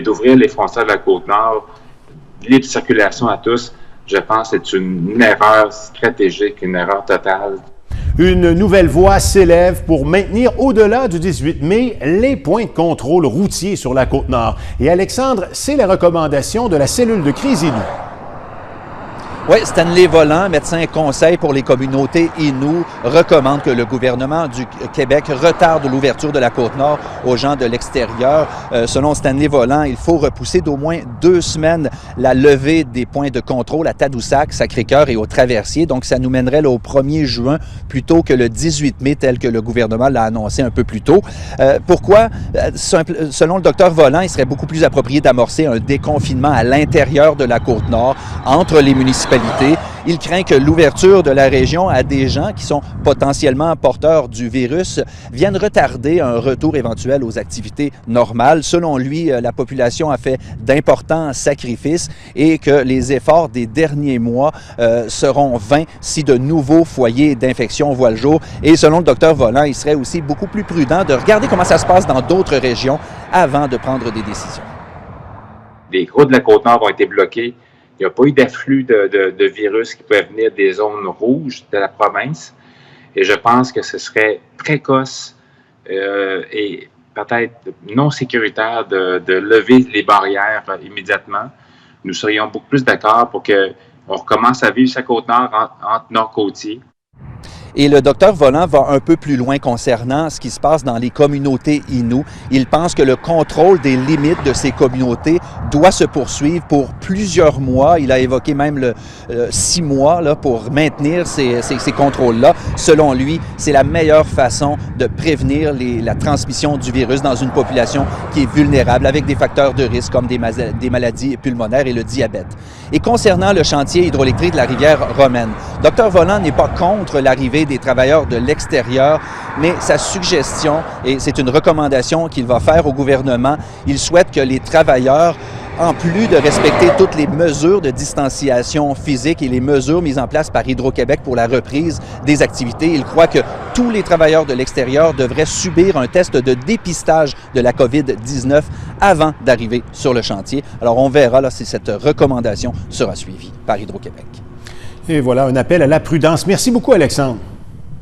D'ouvrir les frontières de la Côte-Nord, libre circulation à tous, je pense que c'est une erreur stratégique, une erreur totale. Une nouvelle voix s'élève pour maintenir au-delà du 18 mai les points de contrôle routiers sur la Côte-Nord. Et Alexandre, c'est la recommandation de la cellule de crise Innu. Oui, Stanley Volant, médecin conseil pour les communautés Innu, recommande que le gouvernement du Québec retarde l'ouverture de la Côte-Nord aux gens de l'extérieur. Selon Stanley Volant, il faut repousser d'au moins 2 semaines la levée des points de contrôle à Tadoussac, Sacré-Cœur et au Traversier. Donc, ça nous mènerait là, au 1er juin plutôt que le 18 mai tel que le gouvernement l'a annoncé un peu plus tôt. Pourquoi? Selon le docteur Volant, il serait beaucoup plus approprié d'amorcer un déconfinement à l'intérieur de la Côte-Nord, entre les municipalités. Il craint que l'ouverture de la région à des gens qui sont potentiellement porteurs du virus vienne retarder un retour éventuel aux activités normales. Selon lui, la population a fait d'importants sacrifices et que les efforts des derniers mois seront vains si de nouveaux foyers d'infection voient le jour. Et selon le docteur Volant, il serait aussi beaucoup plus prudent de regarder comment ça se passe dans d'autres régions avant de prendre des décisions. Les routes de la Côte-Nord ont été bloquées. Il n'y a pas eu d'afflux de virus qui peuvent venir des zones rouges de la province. Et je pense que ce serait précoce et peut-être non sécuritaire de lever les barrières immédiatement. Nous serions beaucoup plus d'accord pour qu'on recommence à vivre sa Côte-Nord entre Nord-Côtier. Et le docteur Volant va un peu plus loin concernant ce qui se passe dans les communautés Innu. Il pense que le contrôle des limites de ces communautés doit se poursuivre pour plusieurs mois. Il a évoqué même le 6 mois là, pour maintenir ces contrôles-là. Selon lui, c'est la meilleure façon de prévenir la transmission du virus dans une population qui est vulnérable avec des facteurs de risque comme des maladies pulmonaires et le diabète. Et concernant le chantier hydroélectrique de la rivière Romaine, Dr Volant n'est pas contre l'arrivée des travailleurs de l'extérieur, mais sa suggestion, et c'est une recommandation qu'il va faire au gouvernement, il souhaite que les travailleurs, en plus de respecter toutes les mesures de distanciation physique et les mesures mises en place par Hydro-Québec pour la reprise des activités, il croit que tous les travailleurs de l'extérieur devraient subir un test de dépistage de la COVID-19 avant d'arriver sur le chantier. Alors, on verra là, si cette recommandation sera suivie par Hydro-Québec. Et voilà, un appel à la prudence. Merci beaucoup, Alexandre.